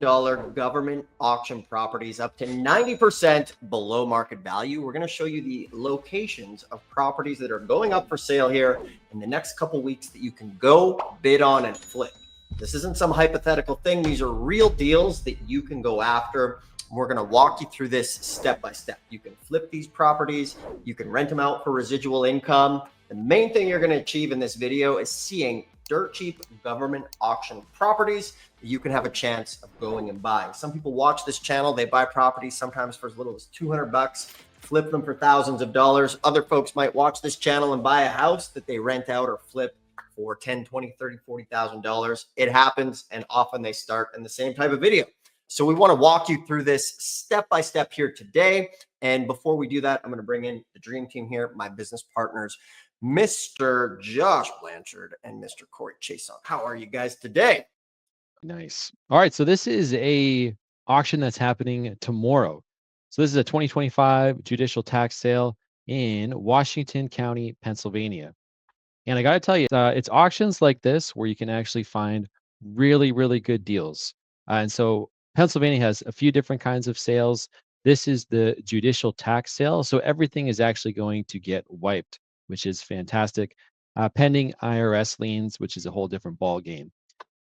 government auction properties up to 90% below market value. We're going to show you the locations of properties that are going up for sale here in the next couple weeks that you can go bid on and flip. This isn't some hypothetical thing. These are real deals that you can go after. We're going to walk you through this step by step. You can flip these properties. You can rent them out for residual income. The main thing you're going to achieve in this video is seeing dirt cheap government auction properties that you can have a chance of going and buying. Some people watch this channel, they buy properties sometimes for as little as 200 bucks, flip them for thousands of dollars. Other folks might watch this channel and buy a house that they rent out or flip for 10, 20, 30, $40,000. It happens, and often they start in the same type of video. So we want to walk you through this step by step here today. And before we do that, I'm going to bring in the dream team here, my business partners, Mr. Josh Blanchard and Mr. Corey Chason. How are you guys today? Nice. All right. So this is a auction that's happening tomorrow. So this is a 2025 judicial tax sale in Washington County, Pennsylvania. And I got to tell you, it's auctions like this where you can actually find really, really good deals. And so Pennsylvania has a few different kinds of sales. This is the judicial tax sale. So everything is actually going to get wiped, which is fantastic. Pending IRS liens, which is a whole different ball game.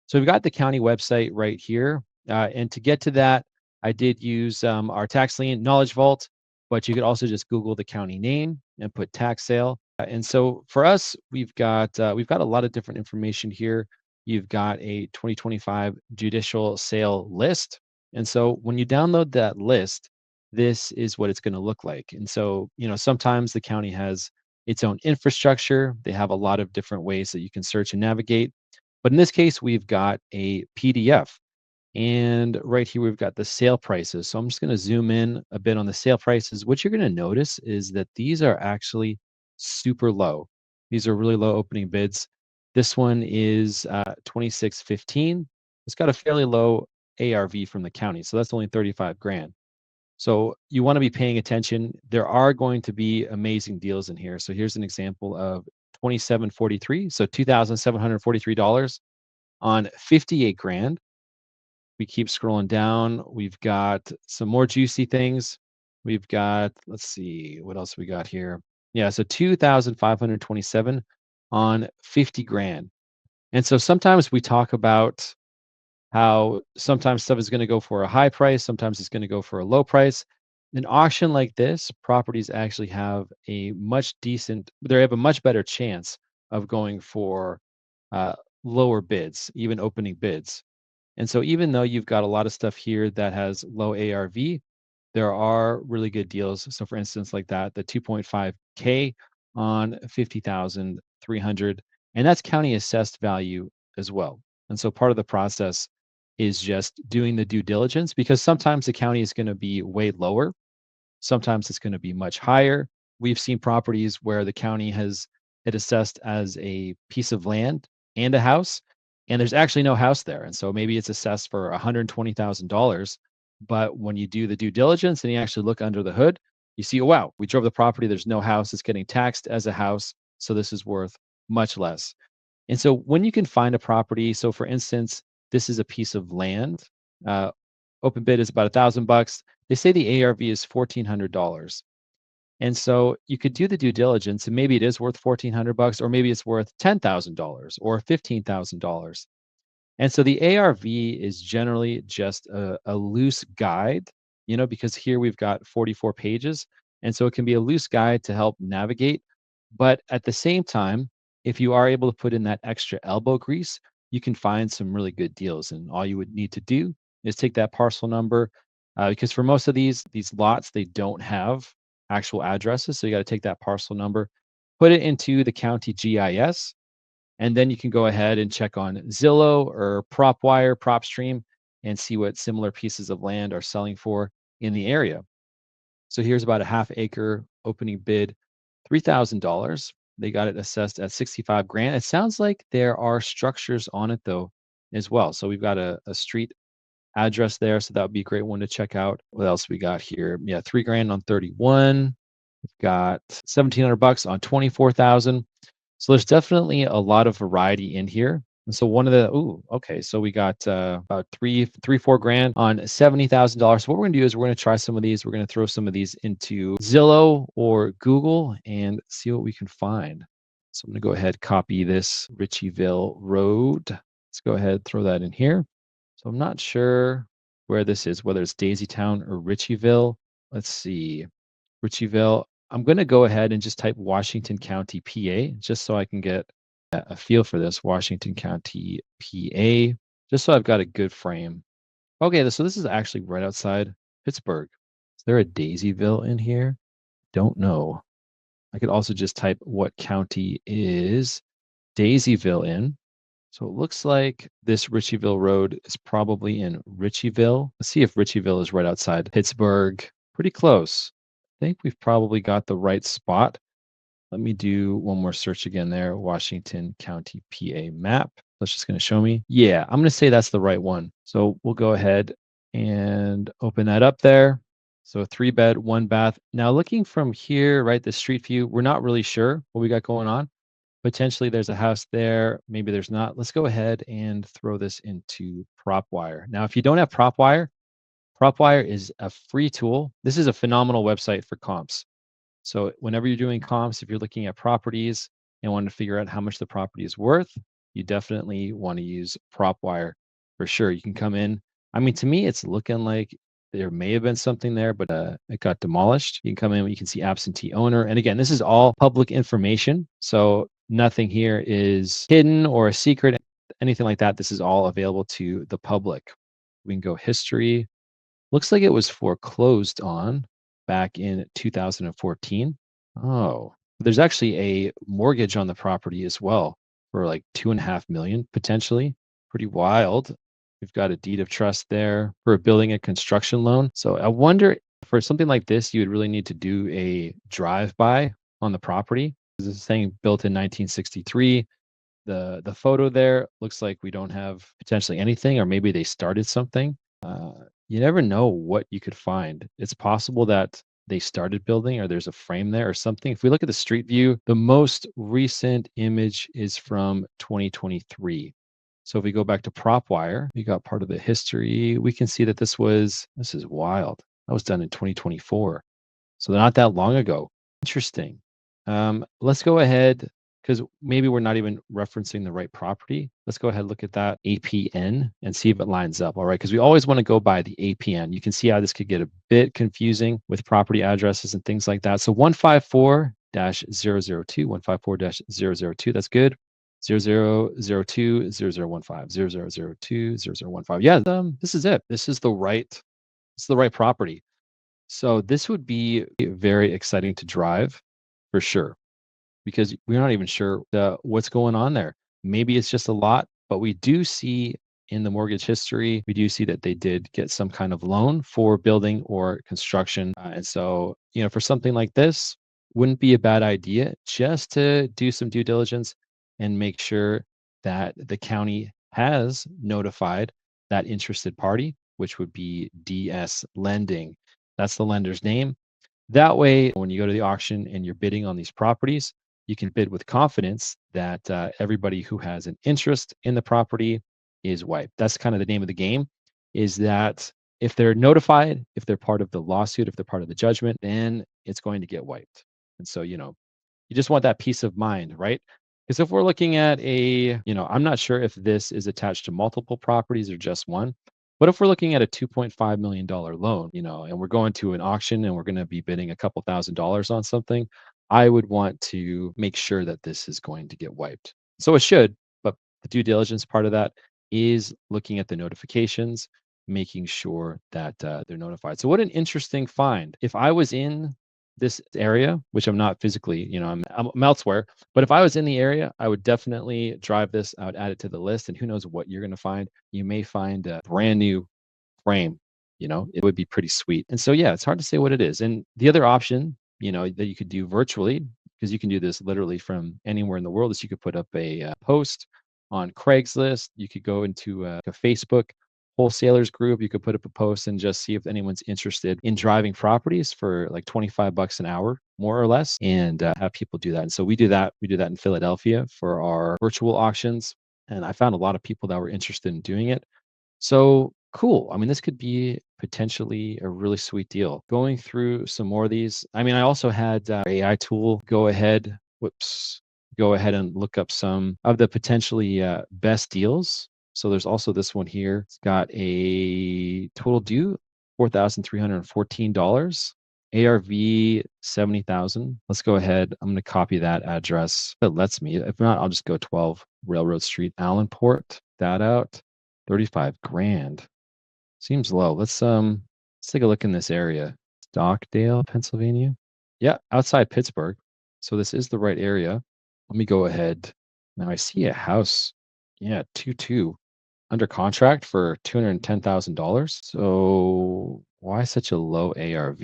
So we've got the county website right here. And to get to that, I did use our tax lien knowledge vault, but you could also just Google the county name and put tax sale. And so for us, we've got a lot of different information here. You've got a 2025 judicial sale list. And so when you download that list, this is what it's going to look like. And so, sometimes the county has its own infrastructure. They have a lot of different ways that you can search and navigate. But in this case, we've got a PDF. And right here, we've got the sale prices. So I'm just going to zoom in a bit on the sale prices. What you're going to notice is that these are actually super low. These are really low opening bids. This one is $26.15. It's got a fairly low ARV from the county. So that's only 35 grand. So you want to be paying attention. There are going to be amazing deals in here. So here's an example of $27.43. So $2,743 on 58 grand. We keep scrolling down. We've got some more juicy things. We've got, let's see, what else we got here? Yeah, so 2,527 on 50 grand. And so sometimes we talk about how sometimes stuff is going to go for a high price, sometimes it's going to go for a low price. An auction like this, properties actually have they have a much better chance of going for lower bids, even opening bids. And so even though you've got a lot of stuff here that has low ARV, there are really good deals. So for instance, like that, the 2.5K on 50,300, and that's county assessed value as well. And so part of the process is just doing the due diligence, because sometimes the county is going to be way lower. Sometimes it's going to be much higher. We've seen properties where the county has it assessed as a piece of land and a house, and there's actually no house there. And so maybe it's assessed for $120,000. But when you do the due diligence and you actually look under the hood, you see, oh, wow, we drove the property. There's no house. It's getting taxed as a house. So this is worth much less. And so when you can find a property, so for instance, this is a piece of land. Open bid is about $1,000. They say the ARV is $1,400. And so you could do the due diligence, and maybe it is worth $1,400, or maybe it's worth $10,000 or $15,000. And so the ARV is generally just a loose guide, because here we've got 44 pages. And so it can be a loose guide to help navigate. But at the same time, if you are able to put in that extra elbow grease, you can find some really good deals. And all you would need to do is take that parcel number, because for most of these lots, they don't have actual addresses. So you got to take that parcel number, put it into the county GIS, and then you can go ahead and check on Zillow or Propwire, PropStream, and see what similar pieces of land are selling for in the area. So here's about a half acre opening bid, $3,000. They got it assessed at 65 grand. It sounds like there are structures on it though as well. So we've got a street address there. So that would be a great one to check out. What else we got here? Yeah, 3 grand on 31. We've got $1,700 on 24,000. So there's definitely a lot of variety in here. And so one of the okay, so we got about 4 grand on $70,000. So what we're gonna do is we're gonna try some of these. We're gonna throw some of these into Zillow or Google and see what we can find. So I'm gonna go ahead, copy this Ritchieville Road. Let's go ahead, throw that in here. So I'm not sure where this is, whether it's Daisytown or Ritchieville. Let's see. Ritchieville. I'm going to go ahead and just type Washington County, PA, just so I can get a feel for this. Washington County, PA, just so I've got a good frame. Okay, so this is actually right outside Pittsburgh. Is there a Daisyville in here? Don't know. I could also just type what county is Daisyville in. So it looks like this Ritchieville Road is probably in Ritchieville. Let's see if Ritchieville is right outside Pittsburgh. Pretty close. I think we've probably got the right spot. Let me do one more search again there. Washington County, PA map. That's just going to show me. Yeah, I'm going to say that's the right one. So we'll go ahead and open that up there. So 3-bed, 1-bath. Now looking from here, right, the street view, we're not really sure what we got going on. Potentially there's a house there. Maybe there's not. Let's go ahead and throw this into Propwire. Now, if you don't have Propwire, Propwire is a free tool. This is a phenomenal website for comps. So whenever you're doing comps, if you're looking at properties and want to figure out how much the property is worth, you definitely want to use Propwire for sure. You can come in. I mean, to me, it's looking like there may have been something there, but it got demolished. You can come in, you can see absentee owner. And again, this is all public information. So nothing here is hidden or a secret, anything like that. This is all available to the public. We can go history. Looks like it was foreclosed on back in 2014. Oh, there's actually a mortgage on the property as well for like 2.5 million potentially. Pretty wild. We've got a deed of trust there for a building and construction loan. So I wonder for something like this, you would really need to do a drive-by on the property. This is saying built in 1963. The photo there looks like we don't have potentially anything, or maybe they started something. You never know what you could find. It's possible that they started building or there's a frame there or something. If we look at the street view, the most recent image is from 2023. So if we go back to Propwire, we got part of the history. We can see that this is wild. That was done in 2024. So not that long ago. Interesting. Let's go ahead because maybe we're not even referencing the right property. Let's go ahead and look at that APN and see if it lines up. All right, because we always want to go by the APN. You can see how this could get a bit confusing with property addresses and things like that. So 154-002, 154-002, that's good. 0002, 0015, 0002, 0015. Yeah, this is it. This is the right property. So this would be very exciting to drive for sure, because we're not even sure what's going on there. Maybe it's just a lot, but we do see in the mortgage history, we do see that they did get some kind of loan for building or construction. And so, for something like this, wouldn't be a bad idea just to do some due diligence and make sure that the county has notified that interested party, which would be DS Lending. That's the lender's name. That way, when you go to the auction and you're bidding on these properties, you can bid with confidence that everybody who has an interest in the property is wiped. That's kind of the name of the game, is that if they're notified, if they're part of the lawsuit, if they're part of the judgment, then it's going to get wiped. And so, you just want that peace of mind, right? Because if we're looking at I'm not sure if this is attached to multiple properties or just one, but if we're looking at a $2.5 million loan, and we're going to an auction and we're going to be bidding a couple $1,000s on something, I would want to make sure that this is going to get wiped. So it should, but the due diligence part of that is looking at the notifications, making sure that they're notified. So what an interesting find. If I was in this area, which I'm not physically, I'm elsewhere, but if I was in the area, I would definitely drive this. I would add it to the list, and who knows what you're going to find. You may find a brand new frame, it would be pretty sweet. And so, yeah, it's hard to say what it is. And the other option, that you could do virtually, because you can do this literally from anywhere in the world, is you could put up a post on Craigslist. You could go into a Facebook wholesalers group. You could put up a post and just see if anyone's interested in driving properties for like $25 an hour, more or less, and have people do that. And so we do that. We do that in Philadelphia for our virtual auctions. and I found a lot of people that were interested in doing it. So cool. I mean, this could be potentially a really sweet deal. Going through some more of these. I mean, I also had AI tool go ahead and look up some of the potentially best deals. So there's also this one here. It's got a total due $4,314. ARV 70,000. Let's go ahead. I'm going to copy that address. If it lets me. If not, I'll just go 12 Railroad Street, Allenport. That out. 35 grand. Seems low. Let's take a look in this area. Stockdale, Pennsylvania. Yeah, outside Pittsburgh. So this is the right area. Let me go ahead. Now I see a house. Yeah, 2-2 under contract for $210,000. So why such a low ARV,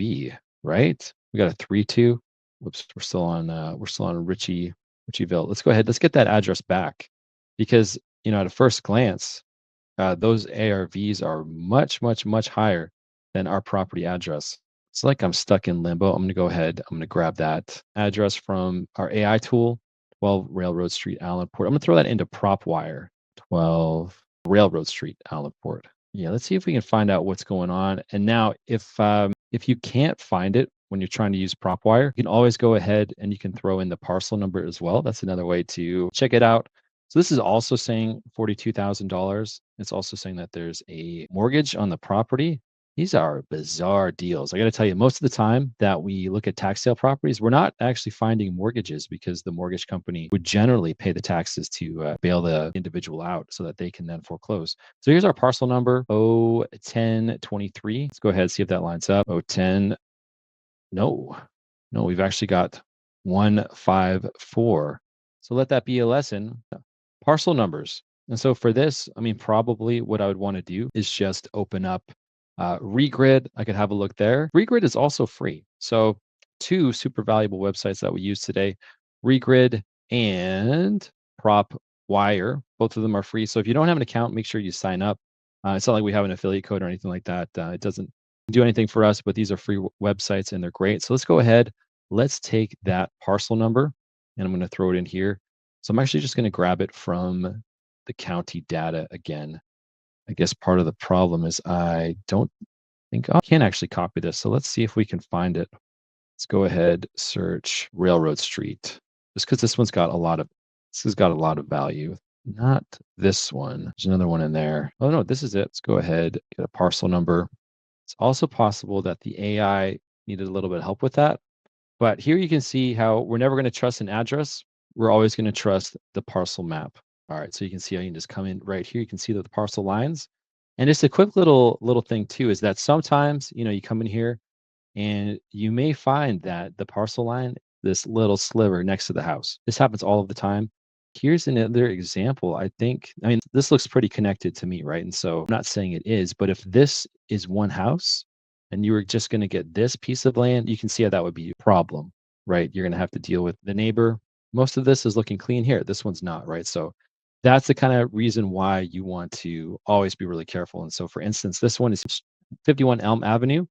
right? We got a 3-2. Whoops, we're still on Ritchieville. Let's go ahead. Let's get that address back because at a first glance, those ARVs are much, much, much higher than our property address. It's like I'm stuck in limbo. I'm going to go ahead. I'm going to grab that address from our AI tool, 12 Railroad Street, Allenport. I'm going to throw that into Propwire, 12 Railroad Street, Allenport. Yeah, let's see if we can find out what's going on. And now, if you can't find it when you're trying to use Propwire, you can always go ahead and you can throw in the parcel number as well. That's another way to check it out. So this is also saying $42,000. It's also saying that there's a mortgage on the property. These are bizarre deals. I got to tell you, most of the time that we look at tax sale properties, we're not actually finding mortgages because the mortgage company would generally pay the taxes to bail the individual out so that they can then foreclose. So here's our parcel number, 01023. Let's go ahead and see if that lines up. 010. No, we've actually got 154. So let that be a lesson. Parcel numbers. And so for this, I mean, probably what I would want to do is just open up Regrid. I could have a look there. Regrid is also free. So two super valuable websites that we use today, Regrid and Propwire. Both of them are free. So if you don't have an account, make sure you sign up. It's not like we have an affiliate code or anything like that. It doesn't do anything for us, but these are free websites and they're great. So let's go ahead. Let's take that parcel number and I'm going to throw it in here. So I'm actually just going to grab it from the county data again. I guess part of the problem is I don't think I can actually copy this. So let's see if we can find it. Let's go ahead, search Railroad Street. Just because this has got a lot of value. Not this one. There's another one in there. Oh no, this is it. Let's go ahead, get a parcel number. It's also possible that the AI needed a little bit of help with that. But here you can see how we're never going to trust an address. We're always going to trust the parcel map. All right, so you can see how you can just come in right here. You can see the parcel lines. And just a quick little thing too is that sometimes, you come in here and you may find that the parcel line, this little sliver next to the house. This happens all of the time. Here's another example. I mean, this looks pretty connected to me, right? And so I'm not saying it is, but if this is one house and you were just going to get this piece of land, you can see how that would be a problem, right? You're going to have to deal with the neighbor. Most of this is looking clean here. This one's not, right? So that's the kind of reason why you want to always be really careful. And so, for instance, this one is 51 Elm Avenue.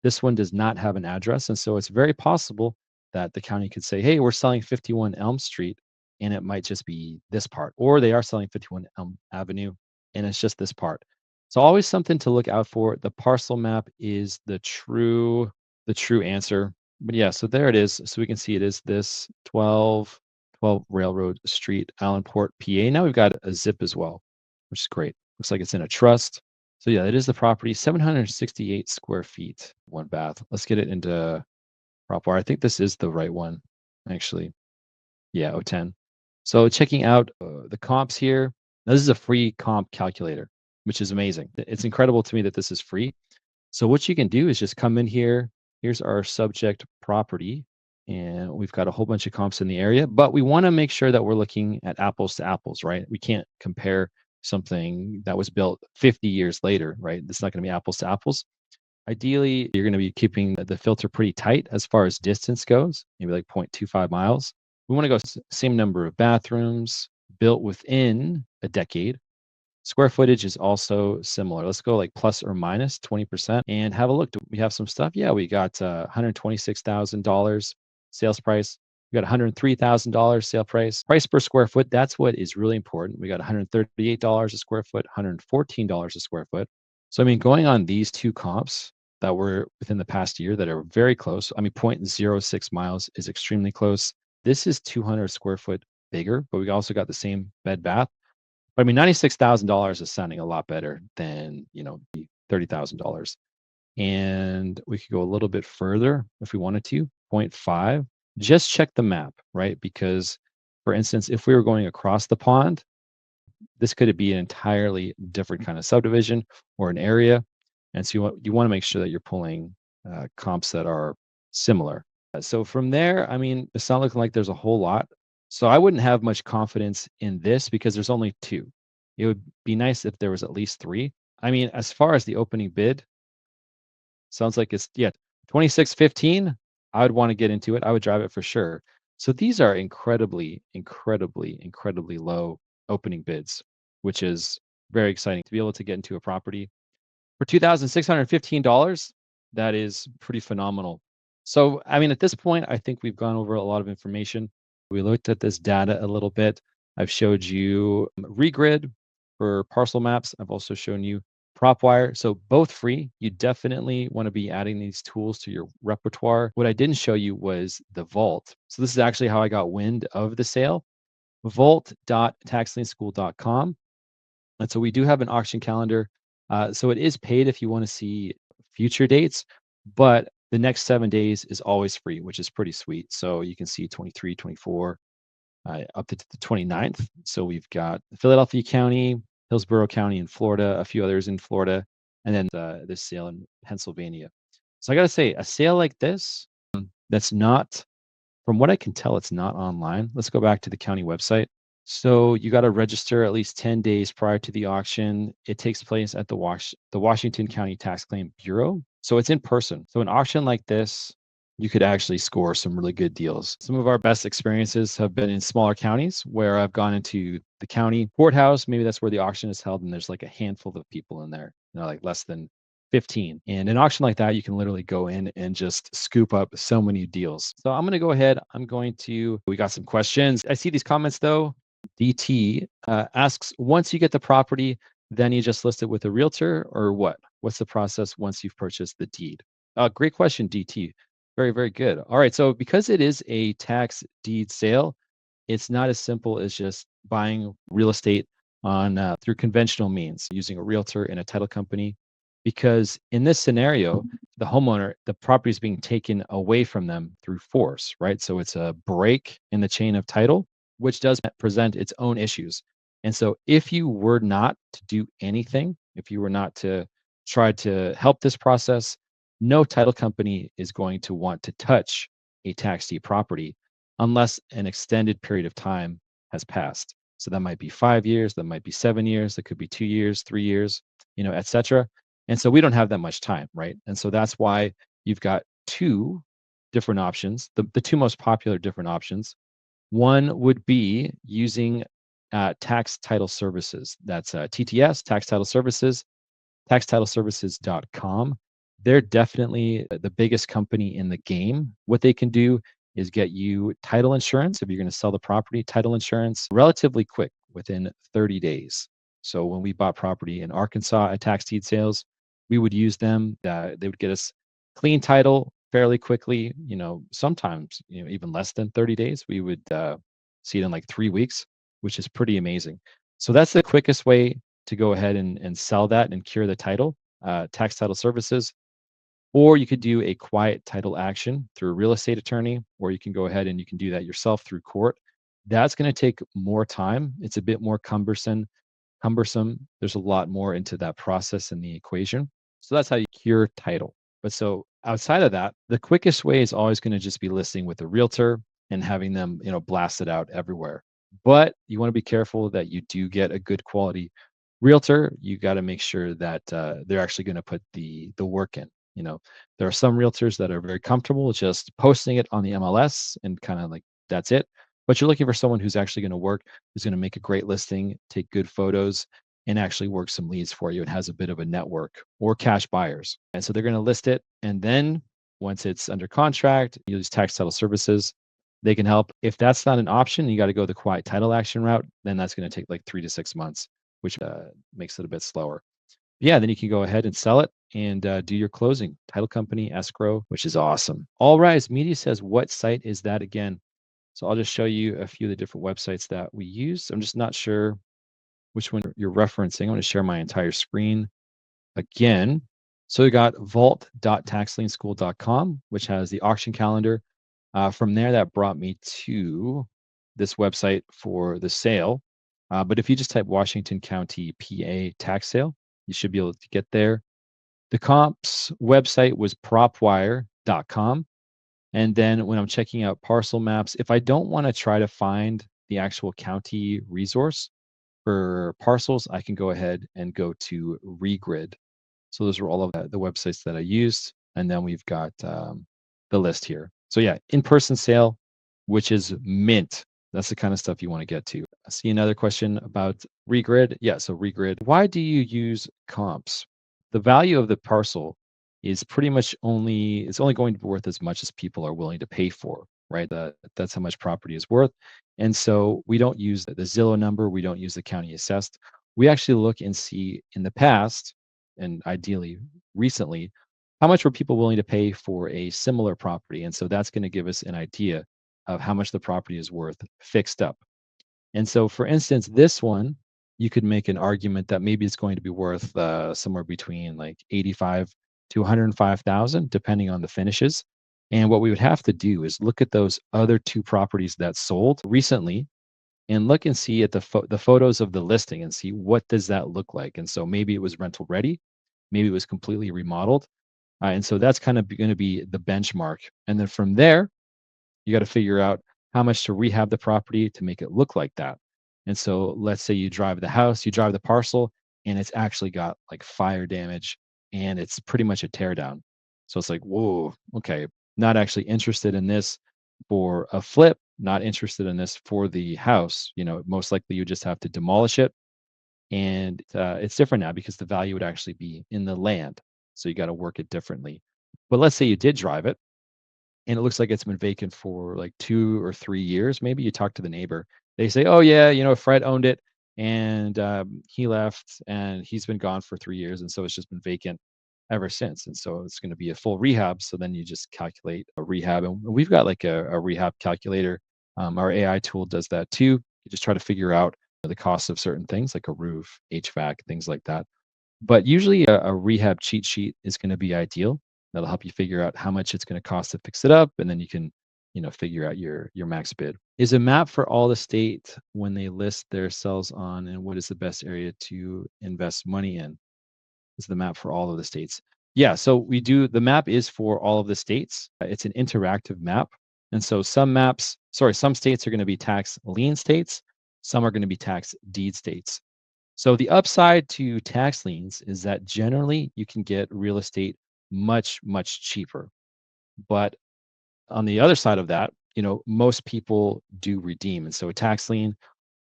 This one does not have an address. And so it's very possible that the county could say, hey, we're selling 51 Elm Street, and it might just be this part. Or they are selling 51 Elm Avenue, and it's just this part. So always something to look out for. The parcel map is the true answer. But yeah, so there it is. So we can see it is this 12 Railroad Street, Allenport, PA. Now we've got a zip as well, which is great. Looks like it's in a trust. So yeah, it is the property, 768 square feet, one bath. Let's get it into Propwire. I think this is the right one, actually. Yeah, 010. So checking out the comps here. Now, this is a free comp calculator, which is amazing. It's incredible to me that this is free. So what you can do is just come in here. Here's our subject property. And we've got a whole bunch of comps in the area, but we want to make sure that we're looking at apples to apples, right? We can't compare something that was built 50 years later, right? It's not going to be apples to apples. Ideally, you're going to be keeping the filter pretty tight as far as distance goes, maybe like 0.25 miles. We want to go same number of bathrooms, built within a decade. Square footage is also similar. Let's go like plus or minus 20% and have a look. Do we have some stuff? Yeah, we got $126,000 sales price. We got $103,000 sale price. Price per square foot, that's what is really important. We got $138 a square foot, $114 a square foot. So, I mean, going on these two comps that were within the past year that are very close. I mean, 0.06 miles is extremely close. This is 200 square foot bigger, but we also got the same bed bath. But I mean, $96,000 is sounding a lot better than, the $30,000. And we could go a little bit further if we wanted to, point 0.5. Just check the map, right? Because, for instance, if we were going across the pond, this could be an entirely different kind of subdivision or an area. And so you want to make sure that you're pulling comps that are similar. So from there, I mean, it's not looking like there's a whole lot. So I wouldn't have much confidence in this because there's only two. It would be nice if there was at least three. I mean, as far as the opening bid, sounds like it's 2615. I would want to get into it. I would drive it for sure. So these are incredibly, incredibly, incredibly low opening bids, which is very exciting to be able to get into a property for $2,615. That is pretty phenomenal. So, I mean, at this point, I think we've gone over a lot of information. We looked at this data a little bit. I've showed you Regrid for parcel maps. I've also shown you Propwire. So both free. You definitely want to be adding these tools to your repertoire. What I didn't show you was the vault. So this is actually how I got wind of the sale. Vault.taxlienschool.com. And so we do have an auction calendar. So it is paid if you want to see future dates, but the next 7 days is always free, which is pretty sweet. So you can see 23, 24, up to the 29th. So we've got Philadelphia County, Hillsborough County in Florida, a few others in Florida, and then this sale in Pennsylvania. So I got to say, a sale like this, that's not, from what I can tell, it's not online. Let's go back to the county website. So you got to register at least 10 days prior to the auction. It takes place at the Washington County Tax Claim Bureau. So it's in person. So an auction like this, you could actually score some really good deals. Some of our best experiences have been in smaller counties where I've gone into the county courthouse. Maybe that's where the auction is held, and there's like a handful of people in there, like less than 15. And an auction like that, you can literally go in and just scoop up so many deals. So I'm going to go ahead. We got some questions. I see these comments though. DT asks, once you get the property, then you just list it with a realtor or what? What's the process once you've purchased the deed? Great question, DT. Very, very good. All right. So because it is a tax deed sale, it's not as simple as just buying real estate on through conventional means using a realtor and a title company. Because in this scenario, the homeowner, the property is being taken away from them through force, right? So it's a break in the chain of title, which does present its own issues. And so if you were not to do anything, if you were not to try to help this process, no title company is going to want to touch a tax deed property unless an extended period of time has passed. So that might be 5 years, that might be 7 years, that could be 2 years, 3 years, et cetera. And so we don't have that much time, right? And so that's why you've got two different options, the two most popular different options. One would be using tax title services. That's TTS, Tax Title Services, taxtitleservices.com. They're definitely the biggest company in the game. What they can do is get you title insurance if you're going to sell the property, title insurance relatively quick within 30 days. So when we bought property in Arkansas at tax deed sales, we would use them. They would get us clean title fairly quickly. Sometimes even less than 30 days. We would see it in like 3 weeks, which is pretty amazing. So that's the quickest way to go ahead and sell that and cure the title, tax title services. Or you could do a quiet title action through a real estate attorney, or you can go ahead and you can do that yourself through court. That's going to take more time. It's a bit more cumbersome. There's a lot more into that process in the equation. So that's how you cure title. But so outside of that, the quickest way is always going to just be listing with a realtor and having them, blast it out everywhere. But you want to be careful that you do get a good quality realtor. You got to make sure that they're actually going to put the work in. There are some realtors that are very comfortable just posting it on the MLS and kind of like that's it. But you're looking for someone who's actually going to work, who's going to make a great listing, take good photos, and actually work some leads for you and has a bit of a network or cash buyers. And so they're going to list it. And then once it's under contract, you use tax title services. they can help. If that's not an option, you got to go the quiet title action route, then that's going to take like 3 to 6 months, which makes it a bit slower. Yeah, then you can go ahead and sell it and do your closing, title company, escrow, which is awesome. All Rise Media says, what site is that again? So I'll just show you a few of the different websites that we use. I'm just not sure which one you're referencing. I'm going to share my entire screen again. So we got vault.taxlienschool.com, which has the auction calendar. From there, that brought me to this website for the sale. But if you just type Washington County, PA tax sale, you should be able to get there. The comps website was propwire.com. And then when I'm checking out parcel maps, if I don't want to try to find the actual county resource for parcels, I can go ahead and go to Regrid. So those are all of the websites that I used. And then we've got the list here. So yeah, in-person sale, which is mint. That's the kind of stuff you want to get to. I see another question about Regrid. Yeah, so Regrid. Why do you use comps? The value of the parcel is pretty much it's only going to be worth as much as people are willing to pay for, right? That's how much property is worth. And so we don't use the Zillow number. We don't use the county assessed. We actually look and see in the past, and ideally recently, how much were people willing to pay for a similar property? And so that's going to give us an idea of how much the property is worth fixed up. And so, for instance, this one, you could make an argument that maybe it's going to be worth somewhere between like 85 to 105,000, depending on the finishes. And what we would have to do is look at those other two properties that sold recently and look and see at the photos of the listing and see what does that look like. And so maybe it was rental ready, maybe it was completely remodeled. And so that's kind of going to be the benchmark. And then from there, you got to figure out how much to rehab the property to make it look like that. And so let's say you drive the house, you drive the parcel, and it's actually got like fire damage and it's pretty much a tear down. So it's like, whoa, okay, not actually interested in this for a flip, not interested in this for the house. Most likely you just have to demolish it. And it's different now because the value would actually be in the land. So you got to work it differently. But let's say you did drive it and it looks like it's been vacant for like 2 or 3 years. Maybe you talk to the neighbor. They say, "Oh yeah, Fred owned it, and he left, and he's been gone for 3 years, and so it's just been vacant ever since." And so it's going to be a full rehab. So then you just calculate a rehab, and we've got like a rehab calculator. Our AI tool does that too. You just try to figure out the cost of certain things like a roof, HVAC, things like that. But usually a rehab cheat sheet is going to be ideal. That'll help you figure out how much it's going to cost to fix it up, and then you can, figure out your max bid. Is a map for all the state when they list their cells on, and what is the best area to invest money in? Is the map for all of the states? Yeah, so we do. The map is for all of the states. It's an interactive map, and so some states are going to be tax lien states. Some are going to be tax deed states. So the upside to tax liens is that generally you can get real estate much, much cheaper. But on the other side of that, most people do redeem. And so a tax lien,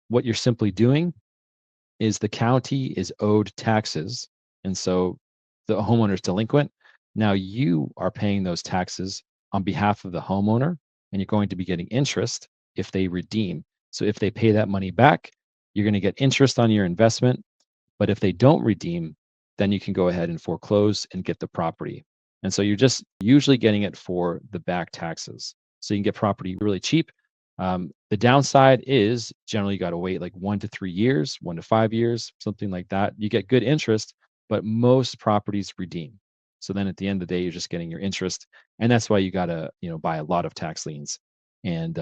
what you're simply doing is the county is owed taxes. And so the homeowner is delinquent. Now you are paying those taxes on behalf of the homeowner, and you're going to be getting interest if they redeem. So if they pay that money back, you're going to get interest on your investment. But if they don't redeem, then you can go ahead and foreclose and get the property. And so you're just usually getting it for the back taxes. So you can get property really cheap. The downside is generally you got to wait like 1 to 3 years, 1 to 5 years, something like that. You get good interest, but most properties redeem. So then at the end of the day, you're just getting your interest. And that's why you got to, buy a lot of tax liens. And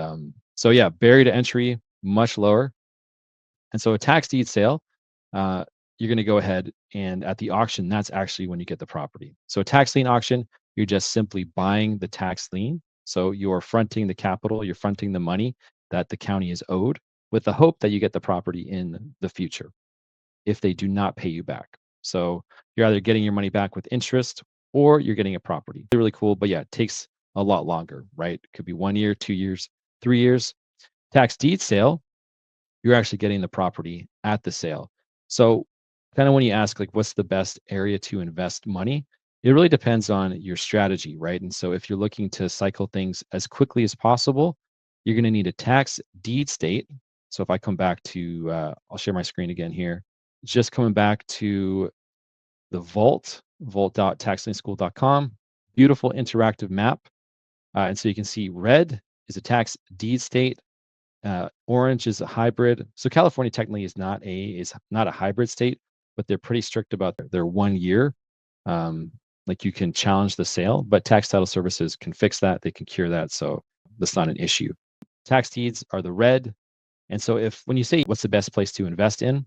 so yeah, barrier to entry, much lower. And so a tax deed sale, you're going to go ahead and at the auction, that's actually when you get the property. So a tax lien auction, you're just simply buying the tax lien. So you're fronting the capital, you're fronting the money that the county is owed with the hope that you get the property in the future if they do not pay you back. So you're either getting your money back with interest or you're getting a property. They're really cool, but yeah, it takes a lot longer, right? It could be 1 year, 2 years, 3 years. Tax deed sale, you're actually getting the property at the sale. So kind of when you ask like what's the best area to invest money, it really depends on your strategy, right? And so if you're looking to cycle things as quickly as possible, You're going to need a tax deed state. So if I come back to, I'll share my screen again here. Just coming back to the vault.taxlienschool.com. Beautiful interactive map. And so you can see red is a tax deed state. Orange is a hybrid. So California technically is not a hybrid state, but they're pretty strict about their 1 year. Like you can challenge the sale, but tax title services can fix that. They can cure that. So that's not an issue. Tax deeds are the red. And so when you say what's the best place to invest in,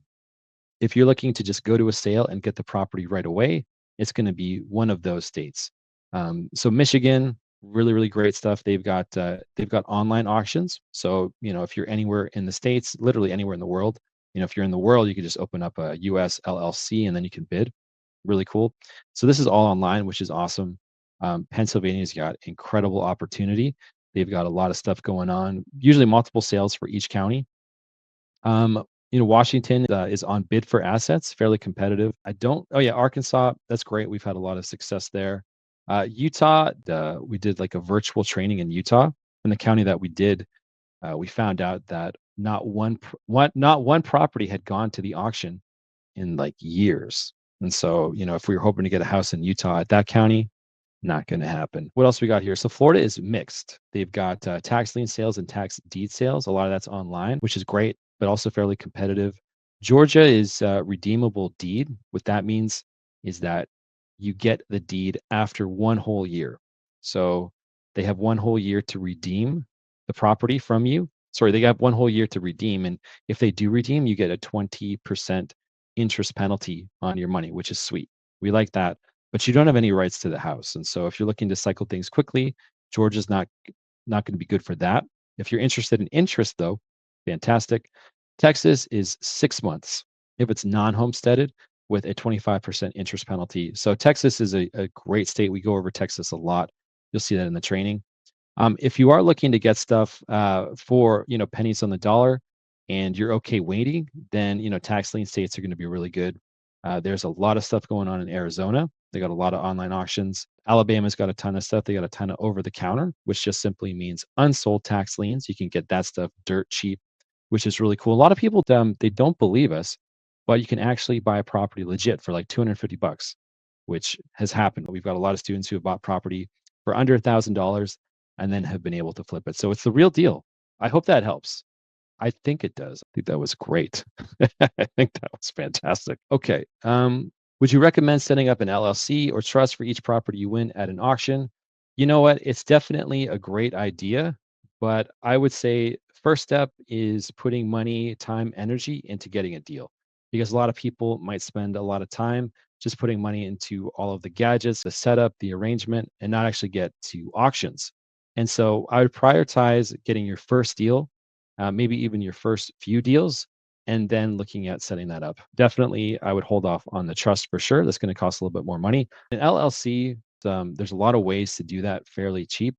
if you're looking to just go to a sale and get the property right away, it's going to be one of those states. So Michigan, really, really great stuff. They've got online auctions. So if you're anywhere in the States, literally anywhere in the world, if you're in the world, you can just open up a US LLC and then you can bid. Really cool. So this is all online, which is awesome. Pennsylvania's got incredible opportunity. They've got a lot of stuff going on, usually multiple sales for each county. Washington is on bid for assets, fairly competitive. Oh yeah, Arkansas, that's great. We've had a lot of success there. Utah, we did like a virtual training in Utah. In the county that we did, we found out that not one property had gone to the auction in like years. And so, if we were hoping to get a house in Utah at that county, not going to happen. What else we got here? So Florida is mixed. They've got tax lien sales and tax deed sales. A lot of that's online, which is great, but also fairly competitive. Georgia is redeemable deed. What that means is that you get the deed after 1 whole year. So they have 1 whole year to redeem the property from you. Sorry, they got 1 whole year to redeem. And if they do redeem, you get a 20% interest penalty on your money, which is sweet. We like that, but you don't have any rights to the house. And so if you're looking to cycle things quickly, Georgia's not going to be good for that. If you're interested in interest though, fantastic. Texas is 6 months if it's non-homesteaded with a 25% interest penalty. So Texas is a great state. We go over Texas a lot. You'll see that in the training. If you are looking to get stuff for pennies on the dollar and you're okay waiting, then tax lien states are going to be really good. There's a lot of stuff going on in Arizona. They got a lot of online auctions. Alabama's got a ton of stuff. They got a ton of over the counter, which just simply means unsold tax liens. You can get that stuff dirt cheap, which is really cool. A lot of people they don't believe us, but you can actually buy a property legit for like $250, which has happened. We've got a lot of students who have bought property for under $1,000 and then have been able to flip it. So it's the real deal. I hope that helps. I think it does. I think that was great. I think that was fantastic. Okay. Would you recommend setting up an LLC or trust for each property you win at an auction? You know what? It's definitely a great idea, but I would say first step is putting money, time, energy into getting a deal, because a lot of people might spend a lot of time just putting money into all of the gadgets, the setup, the arrangement, and not actually get to auctions. And so I would prioritize getting your first deal, maybe even your first few deals, and then looking at setting that up. Definitely, I would hold off on the trust for sure. That's going to cost a little bit more money. An LLC, there's a lot of ways to do that fairly cheap.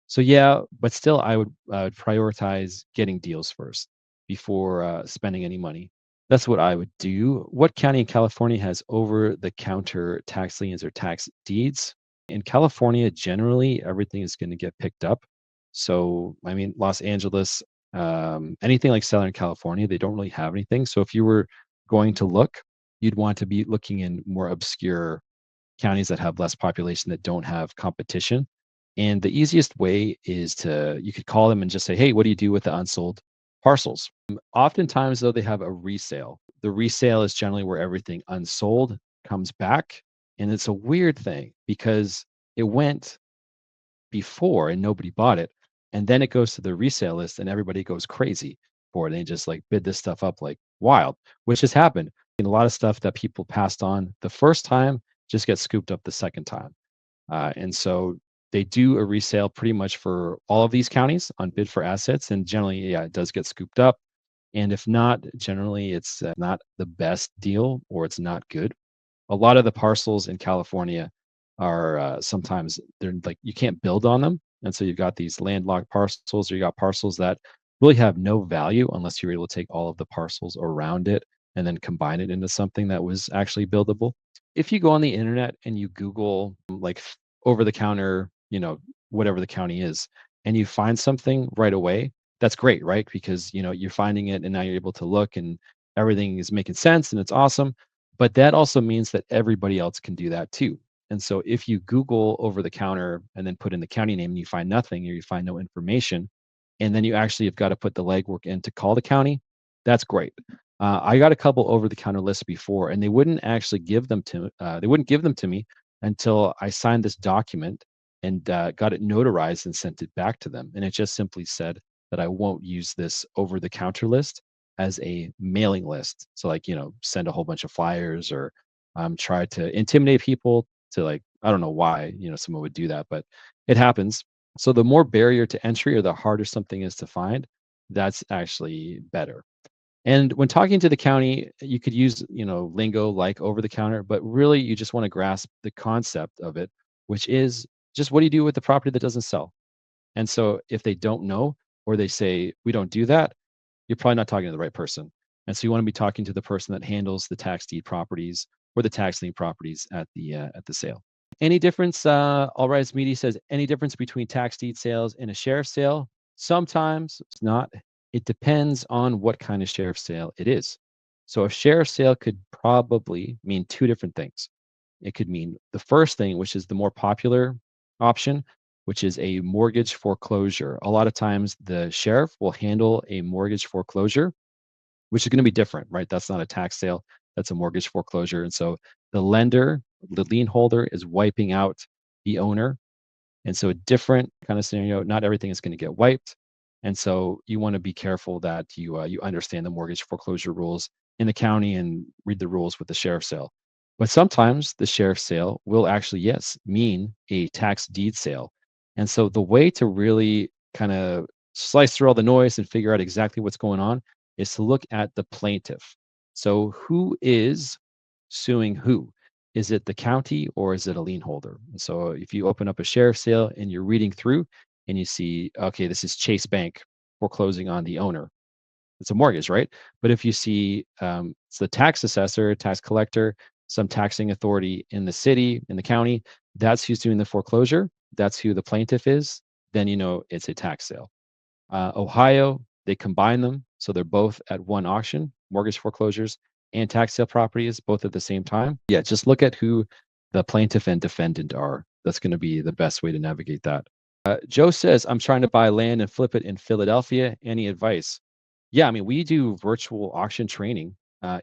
So yeah, but still, I would prioritize getting deals first before spending any money. That's what I would do. What county in California has over-the-counter tax liens or tax deeds? In California, generally, everything is going to get picked up. So, I mean, Los Angeles, anything like Southern California, they don't really have anything. So if you were going to look, you'd want to be looking in more obscure counties that have less population, that don't have competition. And the easiest way is you could call them and just say, hey, what do you do with the unsold parcels? Oftentimes, though, they have a resale. The resale is generally where everything unsold comes back. And it's a weird thing because it went before and nobody bought it. And then it goes to the resale list and everybody goes crazy for it. And they just like bid this stuff up like wild, which has happened. And a lot of stuff that people passed on the first time just gets scooped up the second time. And so they do a resale pretty much for all of these counties on bid for assets. And generally, yeah, it does get scooped up. And if not, generally it's not the best deal or it's not good. A lot of the parcels in California are sometimes they're like you can't build on them. And so you've got these landlocked parcels, or you got parcels that really have no value unless you're able to take all of the parcels around it and then combine it into something that was actually buildable. If you go on the internet and you Google like over the counter, whatever the county is, and you find something right away, that's great, right? Because you're finding it and now you're able to look and everything is making sense and it's awesome. But that also means that everybody else can do that too. And so if you Google over the counter and then put in the county name and you find nothing or you find no information, and then you actually have got to put the legwork in to call the county, that's great. I got a couple over the counter lists before, and they wouldn't actually give them to me until I signed this document and got it notarized and sent it back to them. And it just simply said that I won't use this over the counter list as a mailing list. So like, send a whole bunch of flyers or try to intimidate people to like, I don't know why, someone would do that, but it happens. So the more barrier to entry or the harder something is to find, that's actually better. And when talking to the county, you could use, lingo like over the counter, but really you just want to grasp the concept of it, which is just what do you do with the property that doesn't sell? And so if they don't know or they say we don't do that, you're probably not talking to the right person. And so you want to be talking to the person that handles the tax deed properties or the tax lien properties at the sale. Any difference? All Rise Media says any difference between tax deed sales and a sheriff's sale? Sometimes it's not. It depends on what kind of sheriff's sale it is. So a sheriff's sale could probably mean two different things. It could mean the first thing, which is the more popular option, which is a mortgage foreclosure. A lot of times the sheriff will handle a mortgage foreclosure, which is going to be different, right? That's not a tax sale, that's a mortgage foreclosure. And so the lender, the lien holder, is wiping out the owner. And so a different kind of scenario, not everything is going to get wiped. And so you want to be careful that you understand the mortgage foreclosure rules in the county and read the rules with the sheriff's sale. But sometimes the sheriff's sale will actually, yes, mean a tax deed sale. And so the way to really kind of slice through all the noise and figure out exactly what's going on is to look at the plaintiff. So who is suing who? Is it the county or is it a lien holder? And so if you open up a sheriff's sale and you're reading through and you see, okay, this is Chase Bank foreclosing on the owner. It's a mortgage, right? But if you see it's the tax assessor, tax collector, some taxing authority in the city, in the county, that's who's doing the foreclosure. That's who the plaintiff is. Then you know it's a tax sale. Ohio, they combine them. So they're both at one auction, mortgage foreclosures and tax sale properties, both at the same time. Yeah, just look at who the plaintiff and defendant are. That's going to be the best way to navigate that. Joe says, I'm trying to buy land and flip it in Philadelphia. Any advice? Yeah, I mean, we do virtual auction training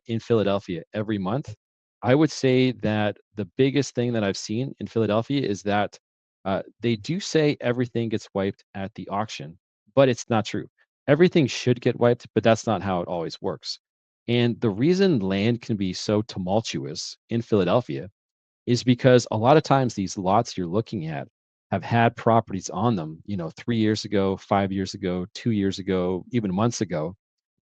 in Philadelphia every month. I would say that the biggest thing that I've seen in Philadelphia is that they do say everything gets wiped at the auction, but it's not true. Everything should get wiped, but that's not how it always works. And the reason land can be so tumultuous in Philadelphia is because a lot of times these lots you're looking at have had properties on them, 3 years ago, 5 years ago, 2 years ago, even months ago,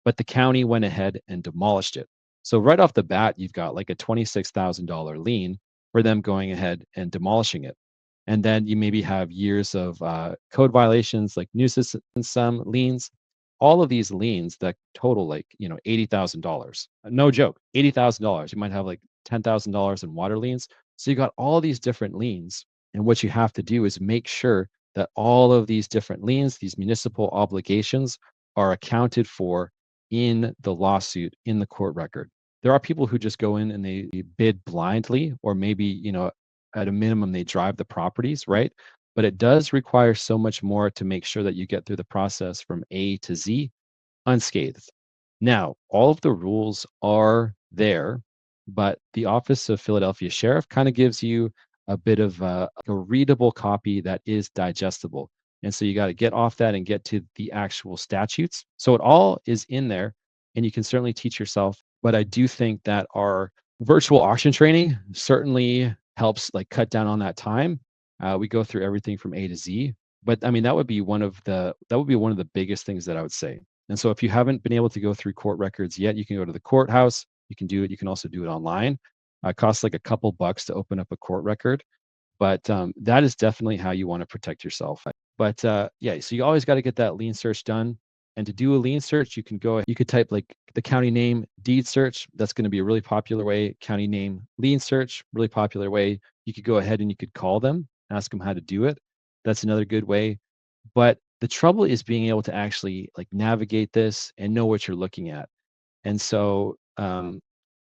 but the county went ahead and demolished it. So right off the bat, you've got like a $26,000 lien for them going ahead and demolishing it. And then you maybe have years of code violations like nuisance and some liens. All of these liens that total like, $80,000. No joke, $80,000. You might have like $10,000 in water liens. So you got all these different liens. And what you have to do is make sure that all of these different liens, these municipal obligations, are accounted for in the lawsuit, in the court record. There are people who just go in and they bid blindly, or maybe, at a minimum, they drive the properties, right? But it does require so much more to make sure that you get through the process from A to Z unscathed. Now, all of the rules are there, but the Office of Philadelphia Sheriff kind of gives you a bit of a readable copy that is digestible. And so you got to get off that and get to the actual statutes. So it all is in there and you can certainly teach yourself. But I do think that our virtual auction training certainly helps like cut down on that time. We go through everything from A to Z. But I mean, that would be one of the biggest things that I would say. And so if you haven't been able to go through court records yet, you can go to the courthouse. You can do it. You can also do it online. It costs like a couple bucks to open up a court record, but that is definitely how you want to protect yourself. But yeah, so you always got to get that lien search done. And to do a lien search, you could type like the county name deed search. That's going to be a really popular way. County name lien search, really popular way. You could go ahead and you could call them, ask them how to do it. That's another good way. But The trouble is being able to actually like navigate this and know what you're looking at. And so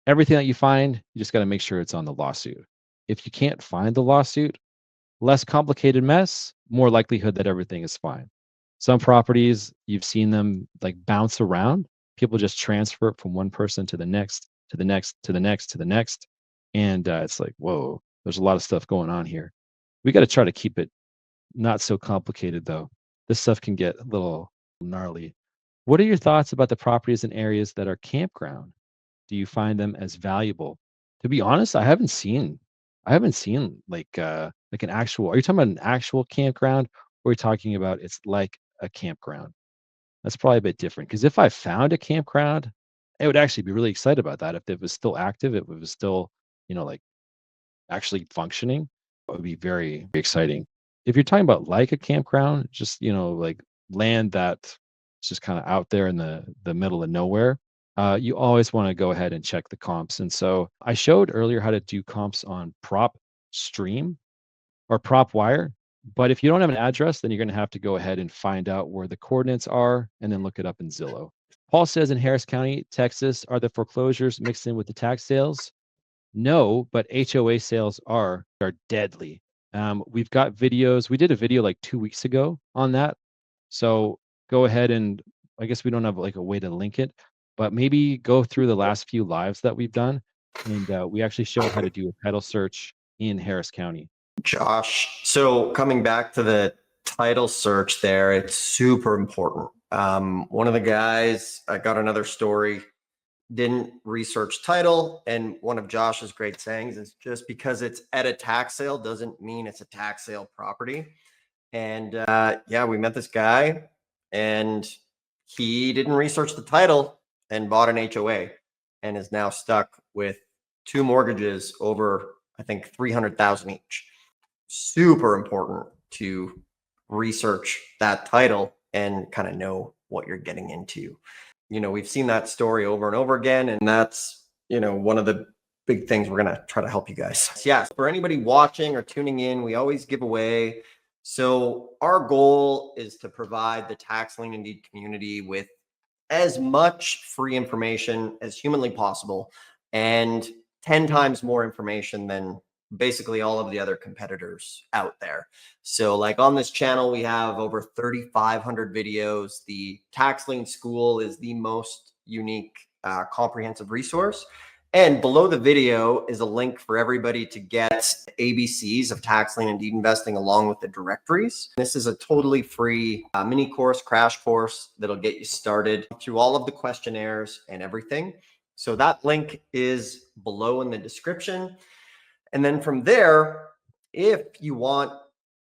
everything that you find, you just got to make sure it's on the lawsuit. If you can't find the lawsuit, less complicated mess, more likelihood that everything is fine. Some properties, you've seen them like bounce around. People just transfer it from one person to the next, to the next, to the next, to the next. And it's like, whoa, there's a lot of stuff going on here. We got to try to keep it not so complicated, though. This stuff can get a little gnarly. What are your thoughts about the properties and areas that are campground? Do you find them as valuable? To be honest, I haven't seen like an actual, are you talking about an actual campground or are you talking about it's like a campground? That's probably a bit different because if I found a campground, I would actually be really excited about that. If it was still active, if it was still, like actually functioning, it would be very exciting. If you're talking about like a campground, just, like land that's just kind of out there in the middle of nowhere, you always want to go ahead and check the comps. And so I showed earlier how to do comps on prop stream or prop wire. But if you don't have an address, then you're going to have to go ahead and find out where the coordinates are and then look it up in Zillow. Paul says in Harris County, Texas, are the foreclosures mixed in with the tax sales? No, but HOA sales are deadly. We've got videos. We did a video like 2 weeks ago on that. So go ahead and I guess we don't have like a way to link it, but maybe go through the last few lives that we've done. And we actually showed how to do a title search in Harris County. Josh, so coming back to the title search there, it's super important. One of the guys, I got another story, didn't research title. And one of Josh's great sayings is just because it's at a tax sale doesn't mean it's a tax sale property. And yeah, we met this guy and he didn't research the title and bought an HOA and is now stuck with two mortgages over, I think, 300,000 each. Super important to research that title and kind of know what you're getting into. We've seen that story over and over again, and that's, one of the big things we're going to try to help you guys. Yes, for anybody watching or tuning in, we always give away. So our goal is to provide the Tax Lien Deed community with as much free information as humanly possible and 10 times more information than basically all of the other competitors out there. So like on this channel, we have over 3,500 videos. The Tax Lien School is the most unique, comprehensive resource. And below the video is a link for everybody to get ABCs of tax lien and deed investing along with the directories. This is a totally free mini course, crash course that'll get you started through all of the questionnaires and everything. So that link is below in the description. And then from there, if you want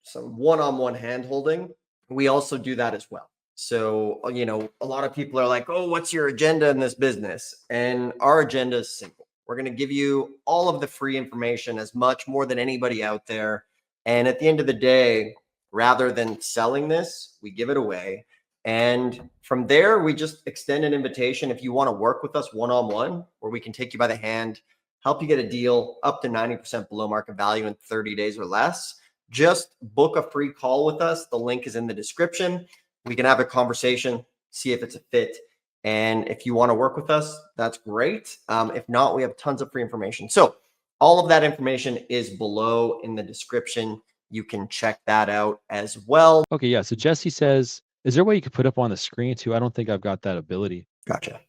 some one-on-one hand-holding, we also do that as well. So, a lot of people are like, oh, what's your agenda in this business? And our agenda is simple. We're going to give you all of the free information, as much more than anybody out there. And at the end of the day, rather than selling this, we give it away. And from there, we just extend an invitation if you want to work with us one-on-one, where we can take you by the hand, help you get a deal up to 90% below market value in 30 days or less. Just book a free call with us. The link is in the description. We can have a conversation, see if it's a fit. And if you want to work with us, that's great. If not, we have tons of free information. So all of that information is below in the description. You can check that out as well. Okay, yeah. So Jesse says, is there a way you could put up on the screen too? I don't think I've got that ability. Gotcha.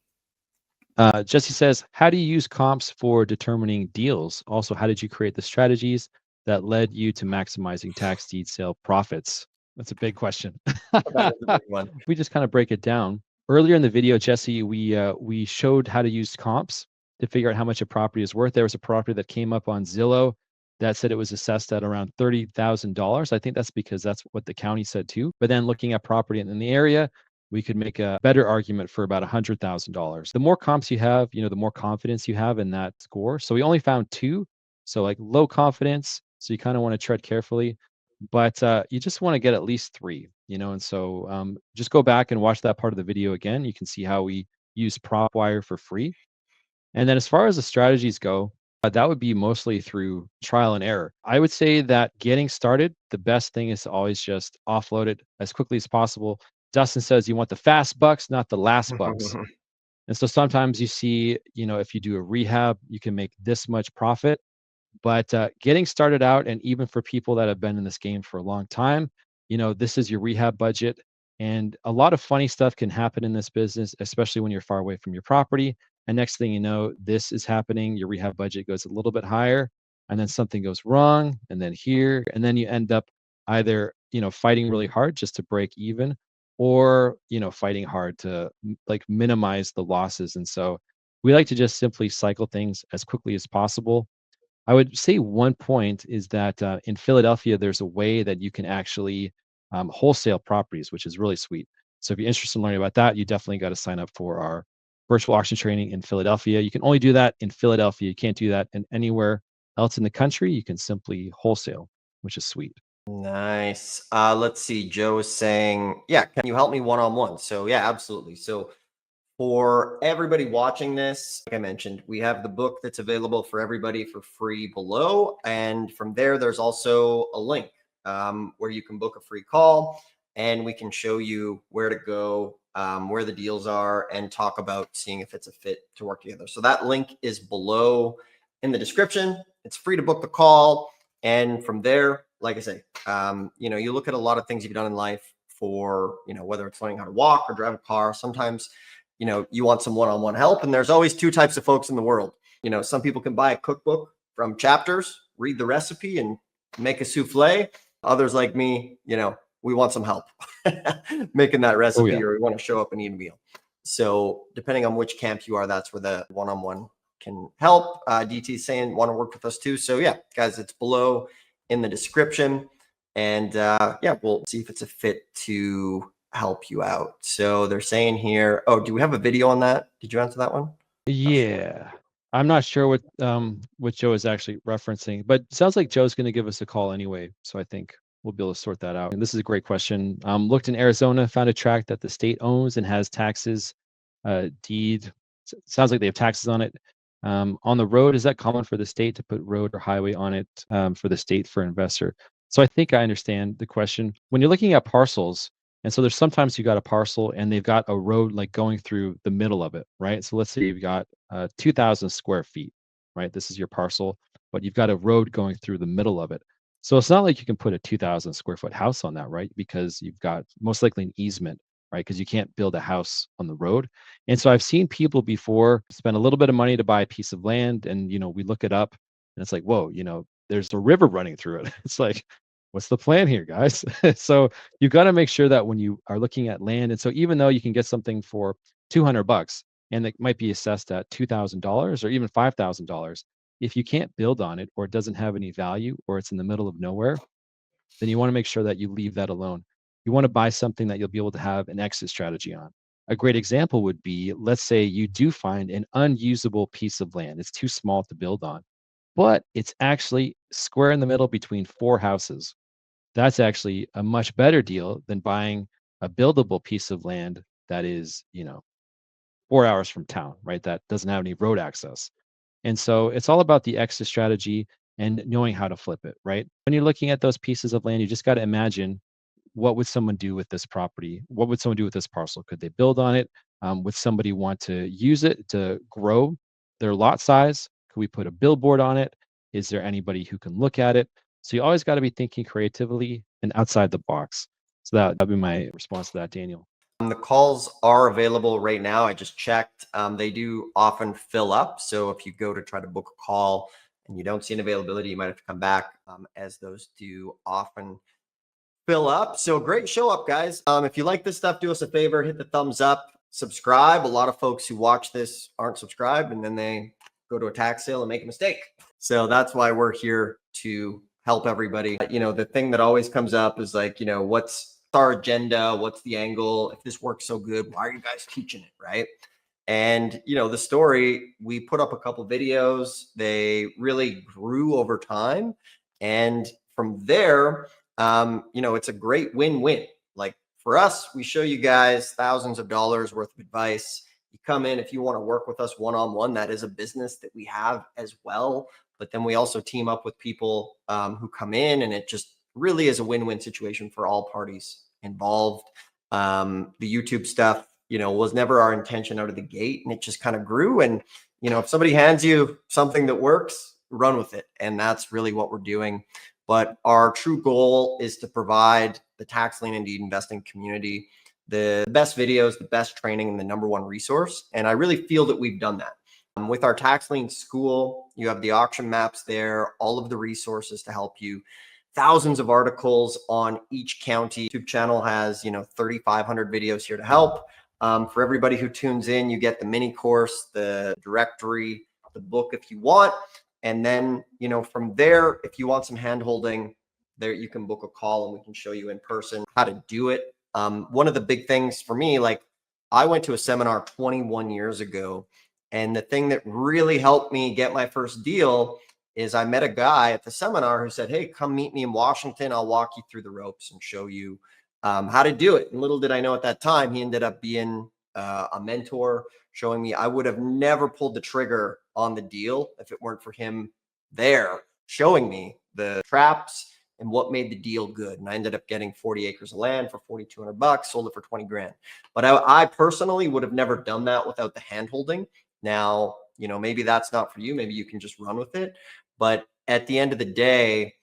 Jesse says, how do you use comps for determining deals? Also, how did you create the strategies that led you to maximizing tax deed sale profits? That's a big question. That is a big one. We just kind of break it down. Earlier in the video, Jesse, we showed how to use comps to figure out how much a property is worth. There was a property that came up on Zillow that said it was assessed at around $30,000. I think that's because that's what the county said too. But then looking at property in the area, we could make a better argument for about $100,000. The more comps you have, the more confidence you have in that score. So we only found two. So like low confidence. So you kind of want to tread carefully, but you just want to get at least three, and so just go back and watch that part of the video again. You can see how we use Propwire for free. And then as far as the strategies go, That would be mostly through trial and error. I would say that getting started, the best thing is to always just offload it as quickly as possible. Dustin says you want the fast bucks, not the last bucks. And so sometimes you see, if you do a rehab, you can make this much profit. But getting started out, and even for people that have been in this game for a long time, this is your rehab budget. And a lot of funny stuff can happen in this business, especially when you're far away from your property. And next thing you know, this is happening. Your rehab budget goes a little bit higher, and then something goes wrong, and then here, and then you end up either, fighting really hard just to break even, or, fighting hard to like minimize the losses. And so we like to just simply cycle things as quickly as possible. I would say one point is that in Philadelphia, there's a way that you can actually wholesale properties, which is really sweet. So if you're interested in learning about that, you definitely got to sign up for our virtual auction training in Philadelphia. You can only do that in Philadelphia. You can't do that in anywhere else in the country. You can simply wholesale, which is sweet. Nice. Let's see. Joe is saying, yeah, can you help me one-on-one? So yeah, absolutely. So for everybody watching this, like I mentioned, we have the book that's available for everybody for free below. And from there, there's also a link where you can book a free call, and we can show you where to go, where the deals are, and talk about seeing if it's a fit to work together. So that link is below in the description. It's free to book the call. And from there, like I say, you look at a lot of things you've done in life for, whether it's learning how to walk or drive a car. Sometimes you want some one-on-one help. And there's always two types of folks in the world. Some people can buy a cookbook from Chapters, read the recipe, and make a souffle. Others like me, we want some help making that recipe, Oh, yeah. or we want to show up and eat a meal. So depending on which camp you are, that's where the one-on-one can help. DT is saying want to work with us too. So yeah, guys, it's below in the description. And yeah, we'll see if it's a fit to help you out. So they're saying here, oh, do we have a video on that? Did you answer that one? Yeah. I'm not sure what Joe is actually referencing, but it sounds like Joe's going to give us a call anyway. So I think we'll be able to sort that out. And this is a great question. Looked in Arizona, found a tract that the state owns and has taxes deed. Sounds like they have taxes on it. On the road, is that common for the state to put road or highway on it for the state for investor? So I think I understand the question. When you're looking at parcels, and so there's sometimes you got a parcel and they've got a road like going through the middle of it, right? So let's say you've got 2,000 square feet, right? This is your parcel, but you've got a road going through the middle of it. So it's not like you can put a 2,000 square foot house on that, right? Because you've got most likely an easement, right? Because you can't build a house on the road. And so I've seen people before spend a little bit of money to buy a piece of land, and we look it up, and it's like, whoa, there's a river running through it. It's like, what's the plan here, guys? So you got to make sure that when you are looking at land, and so even though you can get something for $200 and it might be assessed at $2,000 or even $5,000, if you can't build on it, or it doesn't have any value, or it's in the middle of nowhere, then you want to make sure that you leave that alone. You want to buy something that you'll be able to have an exit strategy on. A great example would be, let's say you do find an unusable piece of land. It's too small to build on, but it's actually square in the middle between four houses. That's actually a much better deal than buying a buildable piece of land that is, 4 hours from town, right? That doesn't have any road access. And so it's all about the exit strategy and knowing how to flip it, right? When you're looking at those pieces of land, you just got to imagine, what would someone do with this property? What would someone do with this parcel? Could they build on it? Would somebody want to use it to grow their lot size? Could we put a billboard on it? Is there anybody who can look at it? So you always got to be thinking creatively and outside the box. So that'd be my response to that, Daniel. The calls are available right now. I just checked. They do often fill up. So if you go to try to book a call and you don't see an availability, you might have to come back, as those do often fill up. So great show up, guys. If you like this stuff, do us a favor, hit the thumbs up, subscribe. A lot of folks who watch this aren't subscribed, and then they go to a tax sale and make a mistake. So that's why we're here to help everybody. The thing that always comes up is like, what's our agenda? What's the angle? If this works so good, why are you guys teaching it, right? And the story, we put up a couple videos. They really grew over time, and from there, it's a great win-win. Like for us, we show you guys thousands of dollars worth of advice. You come in, if you want to work with us one-on-one, that is a business that we have as well. But then we also team up with people who come in, and it just really is a win-win situation for all parties involved. The YouTube stuff, was never our intention out of the gate, and it just kind of grew. And, if somebody hands you something that works, run with it. And that's really what we're doing. But our true goal is to provide the tax lien and deed investing community the best videos, the best training, and the #1 resource. And I really feel that we've done that. With our Tax Lien School, you have the auction maps there, all of the resources to help you, thousands of articles on each county. YouTube channel has, 3,500 videos here to help. For everybody who tunes in, you get the mini course, the directory, the book if you want. And then, from there, if you want some hand holding, there you can book a call and we can show you in person how to do it. One of the big things for me, like I went to a seminar 21 years ago, and the thing that really helped me get my first deal is I met a guy at the seminar who said, "Hey, come meet me in Washington. I'll walk you through the ropes and show you how to do it." And little did I know at that time, he ended up being a mentor, showing me. I would have never pulled the trigger on the deal if it weren't for him there showing me the traps and what made the deal good. And I ended up getting 40 acres of land for $4,200, sold it for 20 grand. But I personally would have never done that without the hand holding. Now, maybe that's not for you. Maybe you can just run with it. But at the end of the day,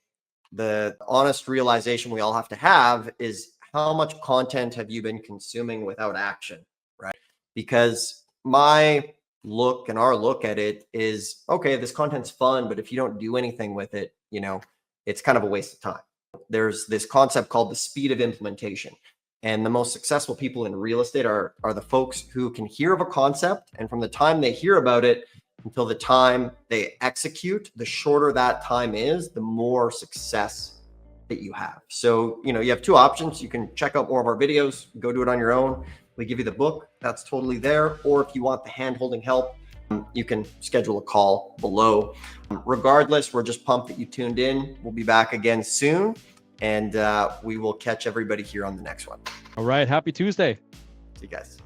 the honest realization we all have to have is how much content have you been consuming without action, right? Because my look and our look at it is, okay, this content's fun, but if you don't do anything with it, it's kind of a waste of time. There's this concept called the speed of implementation. And the most successful people in real estate are the folks who can hear of a concept, and from the time they hear about it until the time they execute, the shorter that time is, the more success that you have. So, you have two options. You can check out more of our videos, go do it on your own. We give you the book, that's totally there. Or if you want the hand-holding help, you can schedule a call below. Regardless, we're just pumped that you tuned in. We'll be back again soon, and we will catch everybody here on the next one. All right. Happy Tuesday. See you guys.